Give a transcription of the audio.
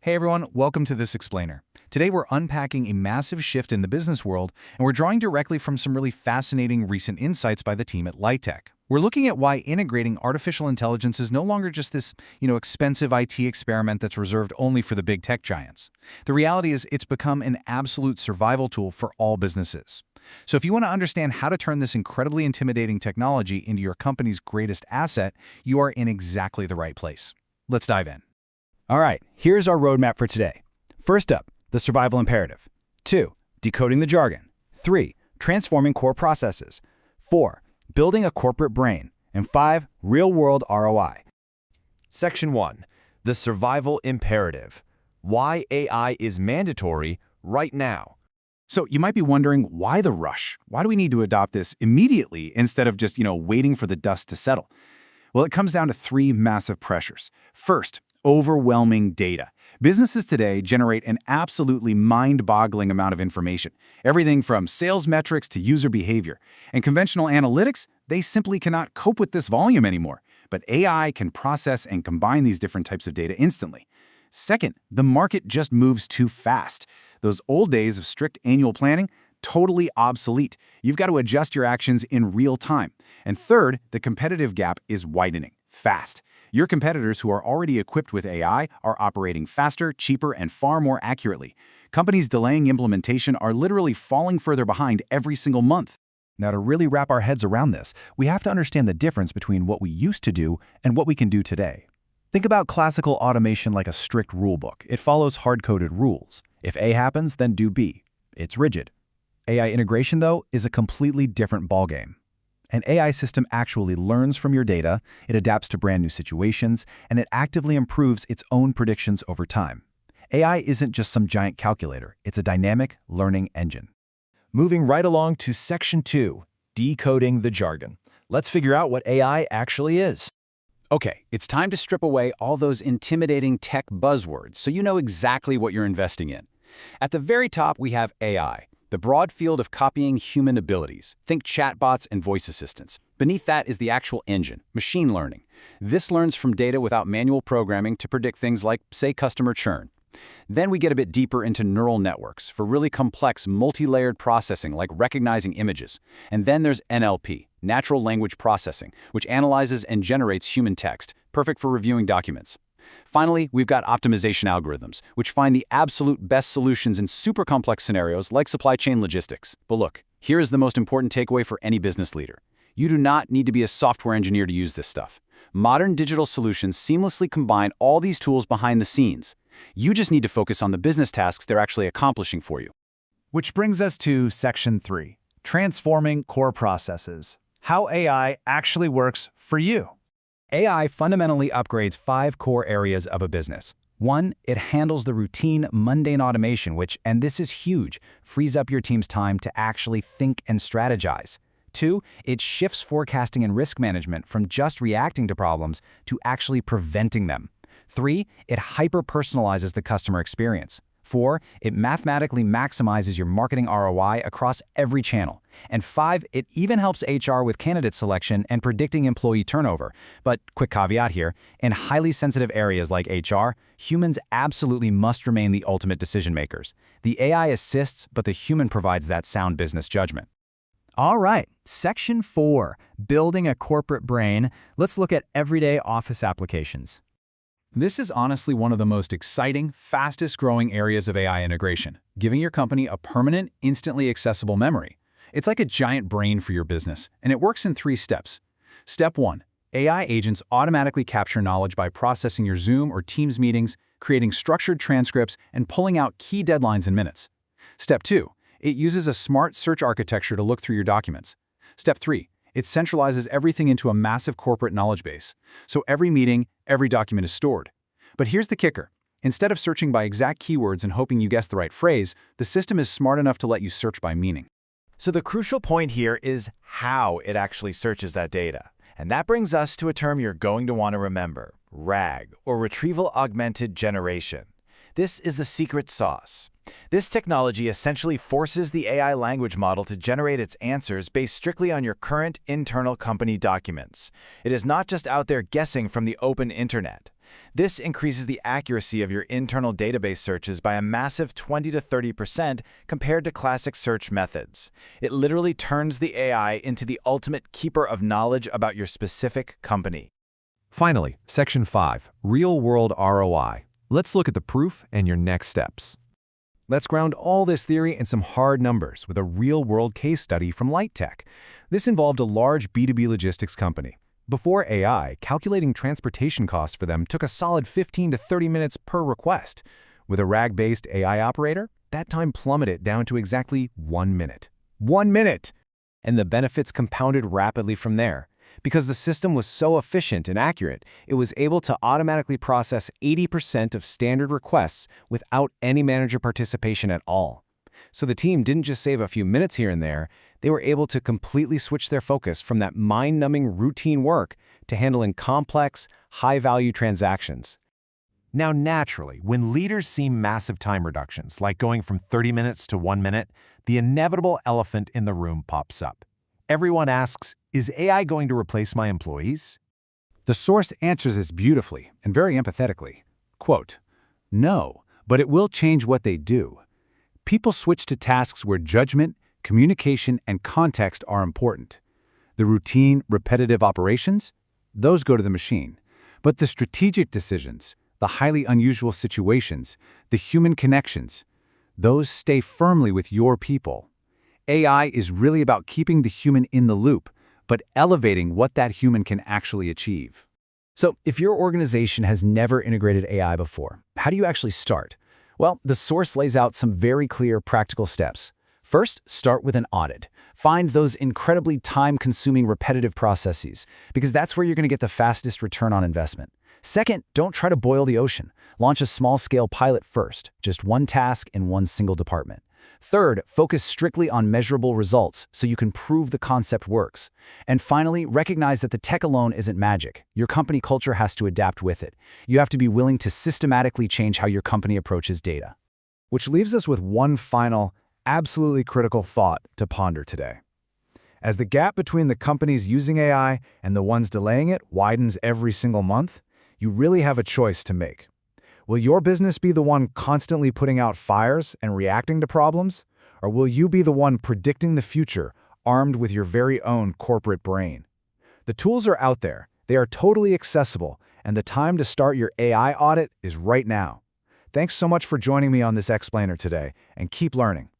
Hey everyone, welcome to This Explainer. Today we're unpacking a massive shift in the business world, and we're drawing directly from some really fascinating recent insights by the team at Lytech. We're looking at why integrating artificial intelligence is no longer just this, expensive IT experiment that's reserved only for the big tech giants. The reality is it's become an absolute survival tool for all businesses. So if you want to understand how to turn this incredibly intimidating technology into your company's greatest asset, you are in exactly the right place. Let's dive in. All right, here's our roadmap for today. First up, the survival imperative. 2, decoding the jargon. 3, transforming core processes. 4, building a corporate brain. And 5, real-world ROI. Section 1, the survival imperative. Why AI is mandatory right now. So you might be wondering, why the rush? Why do we need to adopt this immediately instead of just, waiting for the dust to settle? Well, it comes down to 3 massive pressures. First, overwhelming data. Businesses today generate an absolutely mind-boggling amount of information, everything from sales metrics to user behavior. And conventional analytics, they simply cannot cope with this volume anymore. But AI can process and combine these different types of data instantly. Second, the market just moves too fast. Those old days of strict annual planning, totally obsolete. You've got to adjust your actions in real time. And third, the competitive gap is widening fast. Your competitors who are already equipped with AI are operating faster, cheaper, and far more accurately. Companies delaying implementation are literally falling further behind every single month. Now, to really wrap our heads around this, we have to understand the difference between what we used to do and what we can do today. Think about classical automation like a strict rulebook. It follows hard-coded rules. If A happens, then do B. It's rigid. AI integration, though, is a completely different ballgame. An AI system actually learns from your data, it adapts to brand new situations, and it actively improves its own predictions over time. AI isn't just some giant calculator, it's a dynamic learning engine. Moving right along to Section 2, decoding the jargon. Let's figure out what AI actually is. Okay, it's time to strip away all those intimidating tech buzzwords so you know exactly what you're investing in. At the very top, we have AI. The broad field of copying human abilities. Think chatbots and voice assistants. Beneath that is the actual engine, machine learning. This learns from data without manual programming to predict things like, say, customer churn. Then we get a bit deeper into neural networks for really complex, multi-layered processing like recognizing images. And then there's NLP, natural language processing, which analyzes and generates human text, perfect for reviewing documents. Finally, we've got optimization algorithms, which find the absolute best solutions in super complex scenarios like supply chain logistics. But look, here is the most important takeaway for any business leader. You do not need to be a software engineer to use this stuff. Modern digital solutions seamlessly combine all these tools behind the scenes. You just need to focus on the business tasks they're actually accomplishing for you. Which brings us to Section 3, transforming core processes. How AI actually works for you. AI fundamentally upgrades 5 core areas of a business. 1, it handles the routine, mundane automation, which, and this is huge, frees up your team's time to actually think and strategize. 2, it shifts forecasting and risk management from just reacting to problems to actually preventing them. 3, it hyper-personalizes the customer experience. 4, it mathematically maximizes your marketing ROI across every channel. And 5, it even helps HR with candidate selection and predicting employee turnover. But quick caveat here, in highly sensitive areas like HR, humans absolutely must remain the ultimate decision makers. The AI assists, but the human provides that sound business judgment. All right, Section 4, building a corporate brain. Let's look at everyday office applications. This is honestly one of the most exciting, fastest-growing areas of AI integration, giving your company a permanent, instantly accessible memory. It's like a giant brain for your business, and it works in 3 steps. Step 1. AI agents automatically capture knowledge by processing your Zoom or Teams meetings, creating structured transcripts, and pulling out key deadlines in minutes. Step 2. It uses a smart search architecture to look through your documents. Step 3. It centralizes everything into a massive corporate knowledge base. So every meeting, every document is stored. But here's the kicker. Instead of searching by exact keywords and hoping you guess the right phrase, the system is smart enough to let you search by meaning. So the crucial point here is how it actually searches that data. And that brings us to a term you're going to want to remember, RAG, or Retrieval Augmented Generation. This is the secret sauce. This technology essentially forces the AI language model to generate its answers based strictly on your current internal company documents. It is not just out there guessing from the open internet. This increases the accuracy of your internal database searches by a massive 20 to 30% compared to classic search methods. It literally turns the AI into the ultimate keeper of knowledge about your specific company. Finally, Section 5, Real-World ROI. Let's look at the proof and your next steps. Let's ground all this theory in some hard numbers with a real-world case study from Light Tech. This involved a large B2B logistics company. Before AI, calculating transportation costs for them took a solid 15 to 30 minutes per request. With a RAG-based AI operator, that time plummeted down to exactly 1 minute. 1 minute! And the benefits compounded rapidly from there. Because the system was so efficient and accurate, it was able to automatically process 80% of standard requests without any manager participation at all. So the team didn't just save a few minutes here and there, they were able to completely switch their focus from that mind-numbing routine work to handling complex, high-value transactions. Now, naturally, when leaders see massive time reductions, like going from 30 minutes to 1 minute, the inevitable elephant in the room pops up. Everyone asks, is AI going to replace my employees? The source answers this beautifully and very empathetically. Quote, "No, but it will change what they do. People switch to tasks where judgment, communication, and context are important. The routine, repetitive operations, those go to the machine. But the strategic decisions, the highly unusual situations, the human connections, those stay firmly with your people. AI is really about keeping the human in the loop, but elevating what that human can actually achieve." So, if your organization has never integrated AI before, how do you actually start? Well, the source lays out some very clear practical steps. First, start with an audit. Find those incredibly time-consuming repetitive processes, because that's where you're going to get the fastest return on investment. Second, don't try to boil the ocean. Launch a small-scale pilot first, just one task in one single department. Third, focus strictly on measurable results so you can prove the concept works. And finally, recognize that the tech alone isn't magic. Your company culture has to adapt with it. You have to be willing to systematically change how your company approaches data. Which leaves us with one final, absolutely critical thought to ponder today. As the gap between the companies using AI and the ones delaying it widens every single month, you really have a choice to make. Will your business be the one constantly putting out fires and reacting to problems? Or will you be the one predicting the future, armed with your very own corporate brain? The tools are out there, they are totally accessible, and the time to start your AI audit is right now. Thanks so much for joining me on this explainer today, and keep learning.